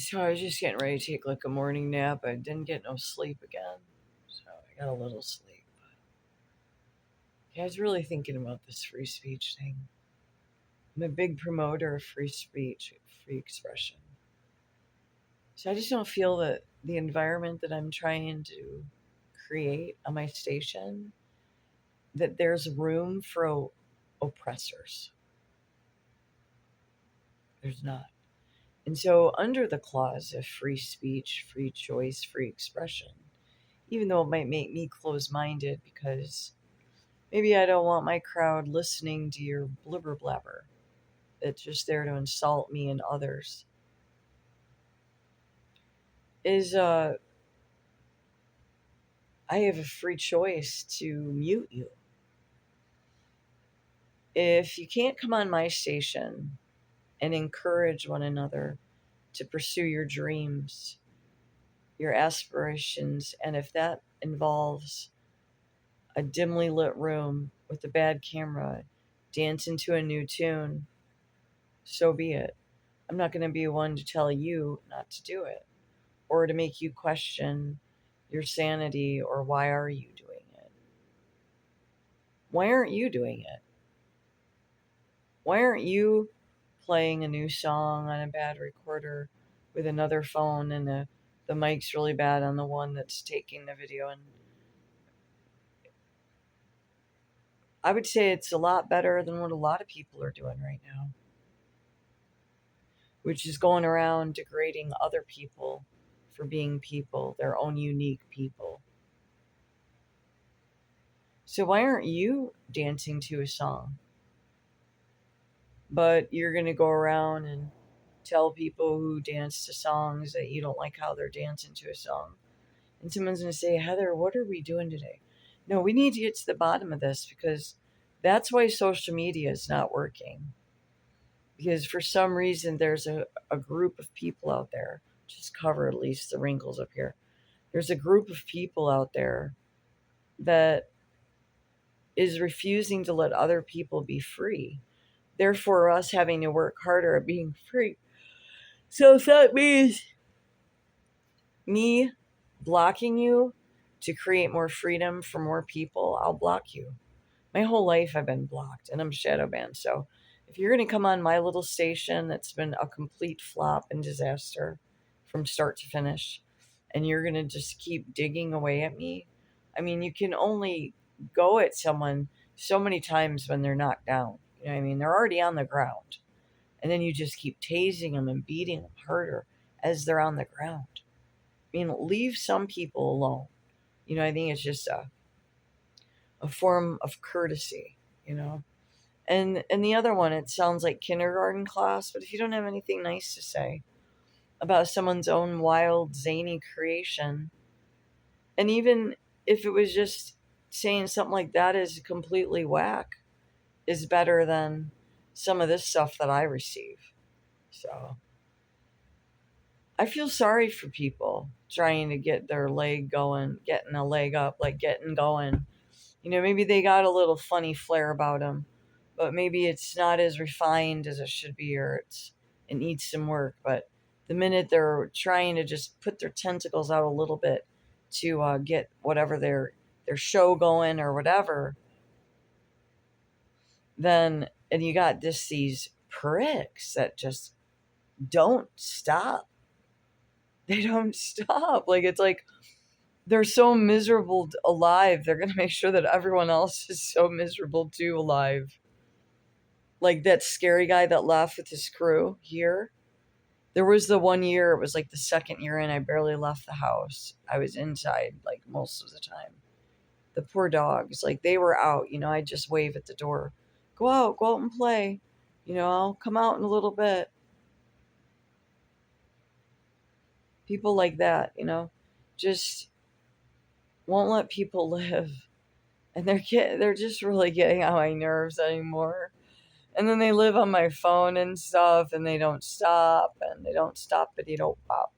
So I was just getting ready to take like a morning nap. I didn't get no sleep again. So I got a little sleep. Yeah, I was really thinking about this free speech thing. I'm a big promoter of free speech, free expression. So I just don't feel that the environment that I'm trying to create on my station, that there's room for oppressors. There's not. And so, under the clause of free speech, free choice, free expression, even though it might make me close minded because maybe I don't want my crowd listening to your blibber blabber that's just there to insult me and others, is I have a free choice to mute you. If you can't come on my station and encourage one another to pursue your dreams, your aspirations, and if that involves a dimly lit room with a bad camera, dancing to a new tune, so be it. I'm not going to be one to tell you not to do it or to make you question your sanity or why are you doing it? Why aren't you doing it? Why aren't you playing a new song on a bad recorder with another phone and the mic's really bad on the one that's taking the video? And I would say it's a lot better than what a lot of people are doing right now, which is going around degrading other people for being people, their own unique people. So why aren't you dancing to a song? But you're going to go around and tell people who dance to songs that you don't like how they're dancing to a song. And someone's going to say, Heather, what are we doing today? No, we need to get to the bottom of this because that's why social media is not working. Because for some reason, there's a group of people out there, just cover at least the wrinkles up here. There's a group of people out there that is refusing to let other people be free. Therefore, us having to work harder at being free. So if that means me blocking you to create more freedom for more people, I'll block you. My whole life I've been blocked and I'm shadow banned. So if you're going to come on my little station that's been a complete flop and disaster from start to finish, and you're going to just keep digging away at me, I mean, you can only go at someone so many times when they're knocked down. You know what I mean? They're already on the ground. And then you just keep tasing them and beating them harder as they're on the ground. I mean, leave some people alone. You know, I think it's just a form of courtesy, you know. And the other one, it sounds like kindergarten class, but if you don't have anything nice to say about someone's own wild, zany creation, and even if it was just saying something like that is completely whack, is better than some of this stuff that I receive. So I feel sorry for people trying to get their leg going, getting a leg up, like getting going. You know, maybe they got a little funny flair about them, but maybe it's not as refined as it should be, or it needs some work. But the minute they're trying to just put their tentacles out a little bit to get whatever their show going or whatever, then and you got these pricks that just don't stop. They don't stop. Like it's like they're so miserable alive. They're gonna make sure that everyone else is so miserable too alive. Like that scary guy that left with his crew here. There was the one year, it was like the second year in, I barely left the house. I was inside like most of the time. The poor dogs, like they were out, you know, I just wave at the door. Go out and play. You know, I'll come out in a little bit. People like that, you know, just won't let people live. And they're just really getting on my nerves anymore. And then they live on my phone and stuff, and they don't stop, but you don't pop.